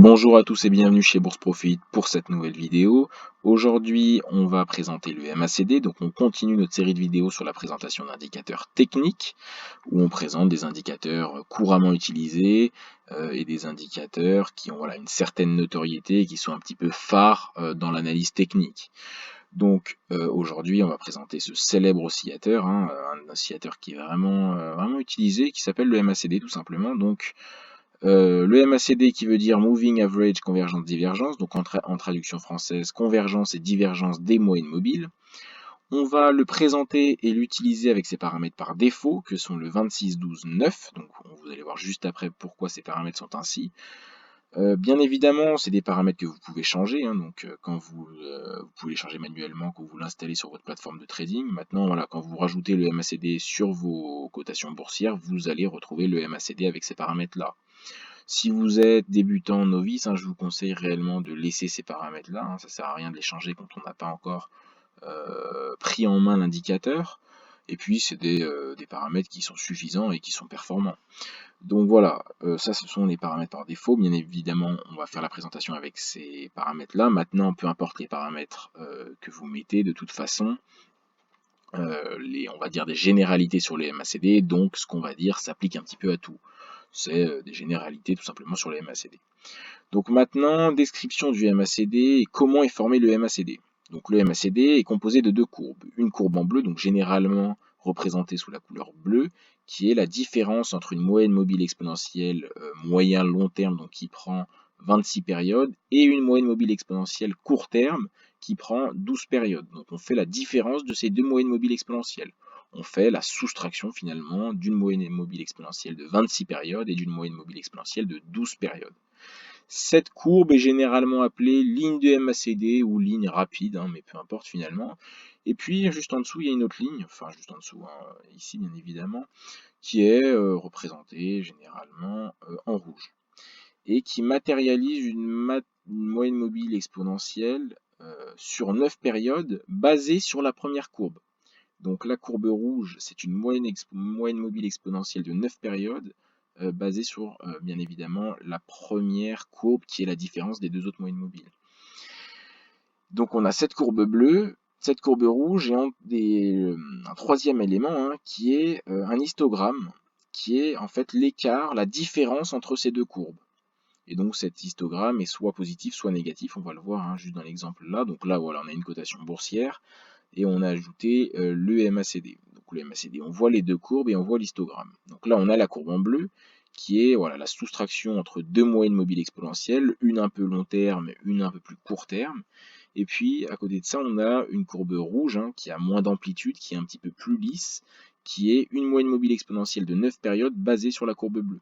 Bonjour à tous et bienvenue chez Bourse Profit pour cette nouvelle vidéo. Aujourd'hui, on va présenter le MACD, donc on continue notre série de vidéos sur la présentation d'indicateurs techniques, où on présente des indicateurs couramment utilisés et des indicateurs qui ont une certaine notoriété et qui sont un petit peu phares dans l'analyse technique. Donc aujourd'hui, on va présenter ce célèbre oscillateur, un oscillateur qui est vraiment utilisé, qui s'appelle le MACD tout simplement. Donc le MACD qui veut dire Moving Average Convergence Divergence, donc en traduction française, convergence et divergence des moyennes mobiles. On va le présenter et l'utiliser avec ses paramètres par défaut, que sont le 26, 12, 9. Donc vous allez voir juste après pourquoi ces paramètres sont ainsi. Bien évidemment, c'est des paramètres que vous pouvez changer, donc quand vous pouvez les changer manuellement quand vous l'installez sur votre plateforme de trading. Maintenant, voilà, quand vous rajoutez le MACD sur vos cotations boursières, vous allez retrouver le MACD avec ces paramètres-là. Si vous êtes débutant novice, je vous conseille réellement de laisser ces paramètres-là. Ça ne sert à rien de les changer quand on n'a pas encore pris en main l'indicateur. Et puis, c'est des paramètres qui sont suffisants et qui sont performants. Donc voilà, ça ce sont les paramètres par défaut. Bien évidemment, on va faire la présentation avec ces paramètres-là. Maintenant, peu importe les paramètres que vous mettez, de toute façon, on va dire des généralités sur les MACD, donc ce qu'on va dire s'applique un petit peu à tout. C'est des généralités tout simplement sur les MACD. Donc maintenant, description du MACD et comment est formé le MACD. Donc le MACD est composé de deux courbes. Une courbe en bleu, donc généralement représentée sous la couleur bleue, qui est la différence entre une moyenne mobile exponentielle moyen long terme, donc qui prend 26 périodes, et une moyenne mobile exponentielle court terme, qui prend 12 périodes. Donc on fait la différence de ces deux moyennes mobiles exponentielles. On fait la soustraction finalement d'une moyenne mobile exponentielle de 26 périodes et d'une moyenne mobile exponentielle de 12 périodes. Cette courbe est généralement appelée ligne de MACD ou ligne rapide, mais peu importe finalement. Et puis juste en dessous, il y a une autre ligne, enfin juste en dessous, ici bien évidemment, qui est représentée généralement en rouge et qui matérialise une moyenne mobile exponentielle sur 9 périodes basée sur la première courbe. Donc la courbe rouge, c'est une moyenne mobile exponentielle de 9 périodes basée sur, bien évidemment, la première courbe qui est la différence des deux autres moyennes mobiles. Donc on a cette courbe bleue, cette courbe rouge et un troisième élément qui est un histogramme, qui est en fait l'écart, la différence entre ces deux courbes. Et donc cet histogramme est soit positif, soit négatif, on va le voir juste dans l'exemple là. Donc là, voilà, on a une cotation boursière et on a ajouté le MACD. Donc le MACD, on voit les deux courbes et on voit l'histogramme. Donc là, on a la courbe en bleu qui est la soustraction entre deux moyennes mobiles exponentielles, une un peu long terme, une un peu plus court terme. Et puis à côté de ça, on a une courbe rouge qui a moins d'amplitude, qui est un petit peu plus lisse, qui est une moyenne mobile exponentielle de 9 périodes basée sur la courbe bleue.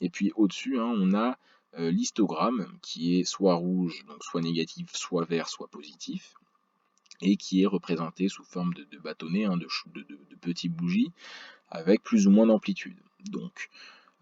Et puis au-dessus, on a l'histogramme qui est soit rouge, donc soit négatif, soit vert, soit positif, et qui est représenté sous forme de bâtonnets, de petits bougies, avec plus ou moins d'amplitude. Donc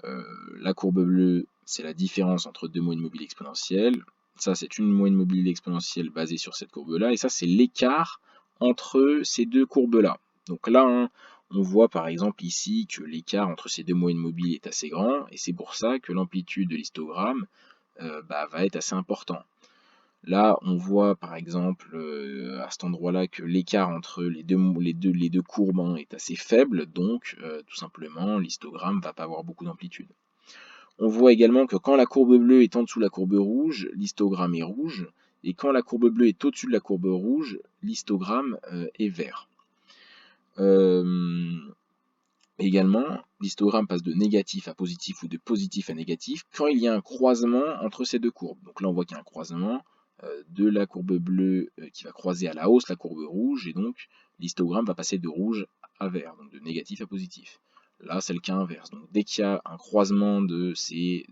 la courbe bleue, c'est la différence entre deux moyennes mobiles exponentielles. Ça, c'est une moyenne mobile exponentielle basée sur cette courbe-là, et ça, c'est l'écart entre ces deux courbes-là. Donc là, on voit par exemple ici que l'écart entre ces deux moyennes mobiles est assez grand, et c'est pour ça que l'amplitude de l'histogramme va être assez important. Là, on voit par exemple à cet endroit-là que l'écart entre les deux courbes est assez faible, donc tout simplement l'histogramme ne va pas avoir beaucoup d'amplitude. On voit également que quand la courbe bleue est en dessous de la courbe rouge, l'histogramme est rouge, et quand la courbe bleue est au-dessus de la courbe rouge, l'histogramme est vert. Également, l'histogramme passe de négatif à positif ou de positif à négatif quand il y a un croisement entre ces deux courbes. Donc là, on voit qu'il y a un croisement de la courbe bleue qui va croiser à la hausse la courbe rouge, et donc l'histogramme va passer de rouge à vert, donc de négatif à positif. Là, c'est le cas inverse. Donc dès qu'il y a un croisement de ces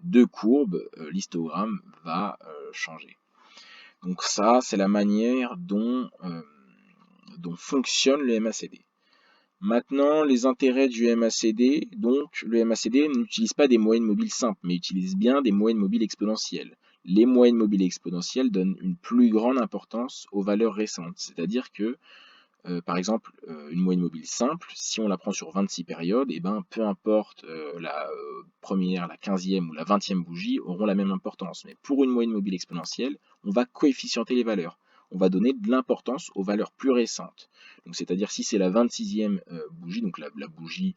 deux courbes, l'histogramme va changer. Donc ça, c'est la manière dont fonctionne le MACD. Maintenant, les intérêts du MACD. Donc, le MACD n'utilise pas des moyennes mobiles simples, mais utilise bien des moyennes mobiles exponentielles. Les moyennes mobiles exponentielles donnent une plus grande importance aux valeurs récentes. C'est-à-dire que par exemple, une moyenne mobile simple, si on la prend sur 26 périodes, et ben, peu importe la première, la 15e ou la 20e bougie auront la même importance. Mais pour une moyenne mobile exponentielle, on va coefficienter les valeurs. On va donner de l'importance aux valeurs plus récentes. Donc, c'est-à-dire si c'est la 26e bougie, donc la bougie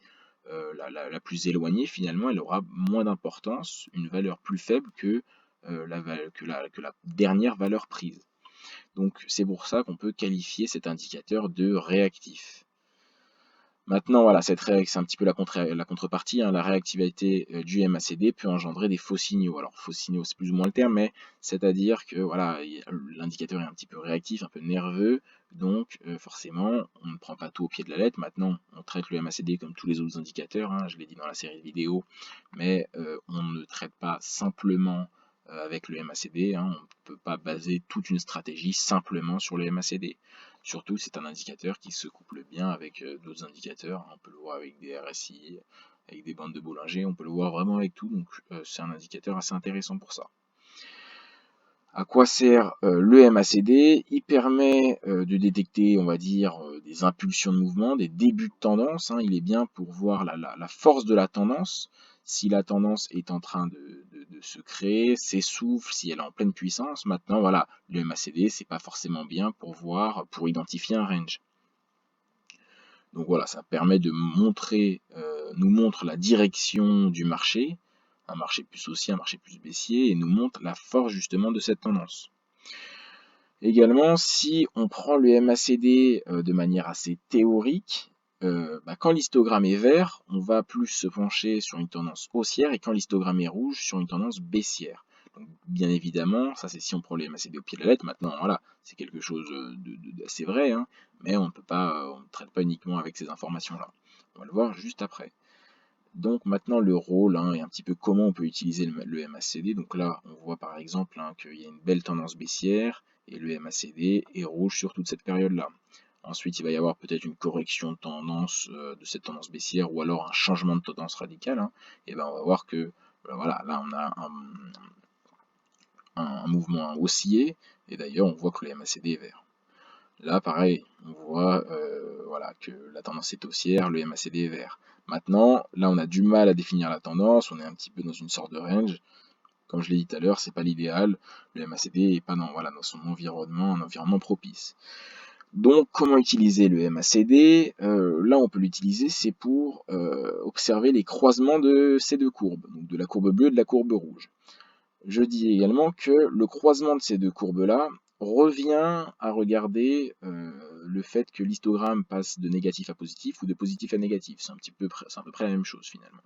la plus éloignée, finalement, elle aura moins d'importance, une valeur plus faible que, que la dernière valeur prise. Donc c'est pour ça qu'on peut qualifier cet indicateur de réactif. Maintenant, voilà, c'est un petit peu la contrepartie, hein, la réactivité du MACD peut engendrer des faux signaux. Alors, faux signaux, c'est plus ou moins le terme, mais c'est-à-dire que voilà, l'indicateur est un petit peu réactif, un peu nerveux, donc forcément, on ne prend pas tout au pied de la lettre. Maintenant, on traite le MACD comme tous les autres indicateurs, hein, je l'ai dit dans la série de vidéos, mais on ne traite pas simplement avec le MACD, hein, on ne peut pas baser toute une stratégie simplement sur le MACD. Surtout, c'est un indicateur qui se couple bien avec d'autres indicateurs. On peut le voir avec des RSI, avec des bandes de Bollinger, on peut le voir vraiment avec tout. Donc, c'est un indicateur assez intéressant pour ça. À quoi sert le MACD? Il permet de détecter, on va dire, des impulsions de mouvement, des débuts de tendance, hein. Il est bien pour voir la force de la tendance. Si la tendance est en train de se créer, s'essouffle, si elle est en pleine puissance. Maintenant, voilà, le MACD, c'est pas forcément bien pour voir, pour identifier un range. Donc voilà, ça permet de montrer, nous montre la direction du marché, un marché plus haussier, un marché plus baissier, et nous montre la force justement de cette tendance. Également, si on prend le MACD de manière assez théorique, quand l'histogramme est vert, on va plus se pencher sur une tendance haussière, et quand l'histogramme est rouge, sur une tendance baissière. Donc, bien évidemment, ça c'est si on prend le MACD au pied de la lettre. Maintenant, voilà, c'est quelque chose d'assez vrai, hein, mais on ne traite pas uniquement avec ces informations-là. On va le voir juste après. Donc maintenant le rôle, hein, et un petit peu comment on peut utiliser le MACD. Donc là, on voit par exemple, hein, qu'il y a une belle tendance baissière et le MACD est rouge sur toute cette période-là. Ensuite, il va y avoir peut-être une correction de tendance de cette tendance baissière ou alors un changement de tendance radical, hein. Et ben on va voir que voilà, là on a un mouvement haussier et d'ailleurs on voit que le MACD est vert. Là, pareil, on voit voilà, que la tendance est haussière, le MACD est vert. Maintenant, là, on a du mal à définir la tendance, on est un petit peu dans une sorte de range. Comme je l'ai dit tout à l'heure, c'est pas l'idéal. Le MACD n'est pas voilà, dans son environnement, un environnement propice. Donc, comment utiliser le MACD? Là, on peut l'utiliser, c'est pour observer les croisements de ces deux courbes, donc de la courbe bleue et de la courbe rouge. Je dis également que le croisement de ces deux courbes-là revient à regarder le fait que l'histogramme passe de négatif à positif ou de positif à négatif. C'est à peu près la même chose finalement.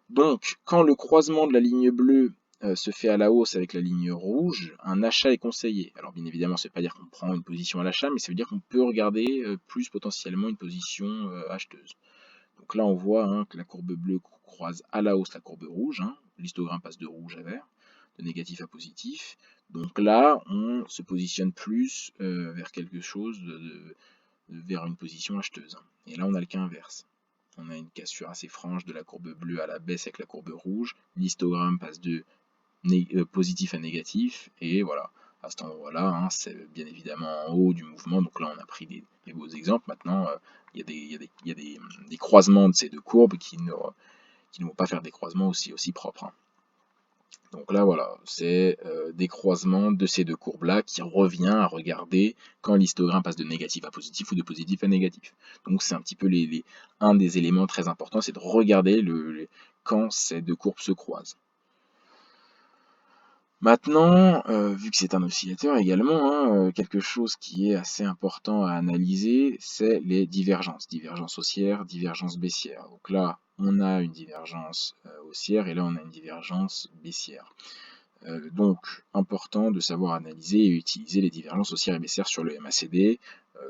Donc, quand le croisement de la ligne bleue se fait à la hausse avec la ligne rouge, un achat est conseillé. Alors bien évidemment, ça ne veut pas dire qu'on prend une position à l'achat, mais ça veut dire qu'on peut regarder plus potentiellement une position acheteuse. Donc là, on voit, hein, que la courbe bleue croise à la hausse la courbe rouge, hein. L'histogramme passe de rouge à vert, de négatif à positif. Donc là, on se positionne plus vers quelque chose, vers une position acheteuse. Et là, on a le cas inverse. On a une cassure assez franche de la courbe bleue à la baisse avec la courbe rouge. L'histogramme passe de positif à négatif. Et voilà, à cet endroit-là, hein, c'est bien évidemment en haut du mouvement. Donc là, on a pris des beaux exemples. Maintenant, il y a des croisements de ces deux courbes qui ne vont pas faire des croisements aussi propres, hein. Donc là, voilà, c'est des croisements de ces deux courbes-là qui revient à regarder quand l'histogramme passe de négatif à positif ou de positif à négatif. Donc c'est un petit peu un des éléments très importants, c'est de regarder quand ces deux courbes se croisent. Maintenant, vu que c'est un oscillateur également, hein, quelque chose qui est assez important à analyser, c'est les divergences. Divergence haussière, divergence baissière. Donc là, on a une divergence haussière et là, on a une divergence baissière. Donc, important de savoir analyser et utiliser les divergences haussières et baissières sur le MACD,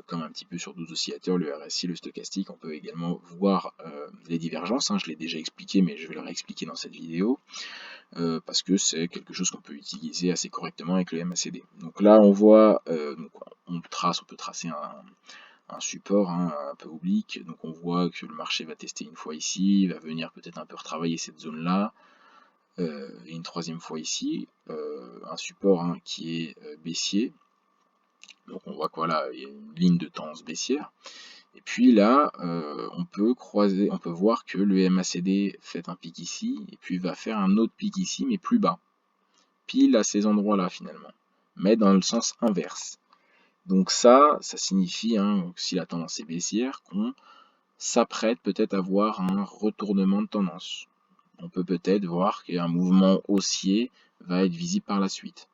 comme un petit peu sur d'autres oscillateurs, le RSI, le stochastique. On peut également voir les divergences, hein, je l'ai déjà expliqué, mais je vais le réexpliquer dans cette vidéo. Parce que c'est quelque chose qu'on peut utiliser assez correctement avec le MACD. Donc là, on voit, donc on peut tracer un support, hein, un peu oblique. Donc on voit que le marché va tester une fois ici, il va venir peut-être un peu retravailler cette zone-là, et une troisième fois ici, un support, hein, qui est baissier. Donc on voit que voilà, il y a une ligne de tendance baissière. Et puis là, on peut voir que le MACD fait un pic ici, et puis va faire un autre pic ici, mais plus bas, pile à ces endroits-là finalement, mais dans le sens inverse. Donc ça signifie, hein, si la tendance est baissière, qu'on s'apprête peut-être à voir un retournement de tendance. On peut peut-être voir qu'un mouvement haussier va être visible par la suite.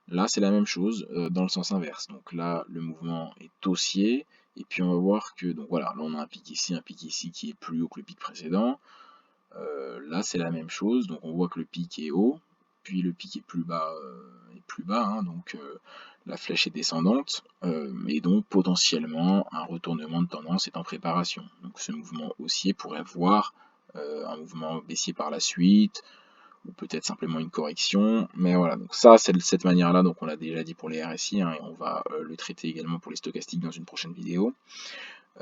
Là, c'est la même chose dans le sens inverse. Donc là, le mouvement est haussier. Et puis on va voir que, donc voilà, là on a un pic ici qui est plus haut que le pic précédent. Là, c'est la même chose. Donc on voit que le pic est haut, puis le pic est plus bas, hein, donc la flèche est descendante. Et donc potentiellement, un retournement de tendance est en préparation. Donc ce mouvement haussier pourrait voir un mouvement baissier par la suite, ou peut-être simplement une correction, mais voilà, donc ça c'est de cette manière-là, donc on l'a déjà dit pour les RSI, hein, et on va le traiter également pour les stochastiques dans une prochaine vidéo.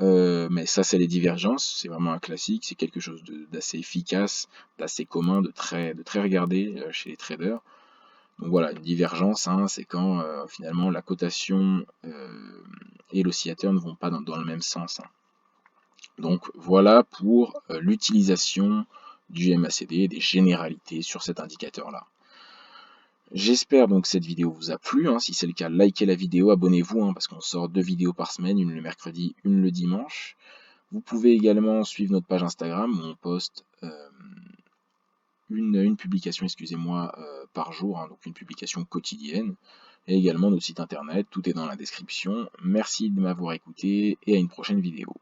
Mais ça c'est les divergences, c'est vraiment un classique, c'est quelque chose d'assez efficace, d'assez commun, de très regardé chez les traders. Donc voilà, une divergence, hein, c'est quand finalement la cotation et l'oscillateur ne vont pas dans le même sens, hein. Donc voilà pour l'utilisation du MACD et des généralités sur cet indicateur-là. J'espère donc que cette vidéo vous a plu, hein. Si c'est le cas, likez la vidéo, abonnez-vous, hein, parce qu'on sort 2 vidéos par semaine, une le mercredi, une le dimanche. Vous pouvez également suivre notre page Instagram où on poste une publication, excusez-moi, par jour, hein, donc une publication quotidienne, et également notre site internet, tout est dans la description. Merci de m'avoir écouté et à une prochaine vidéo.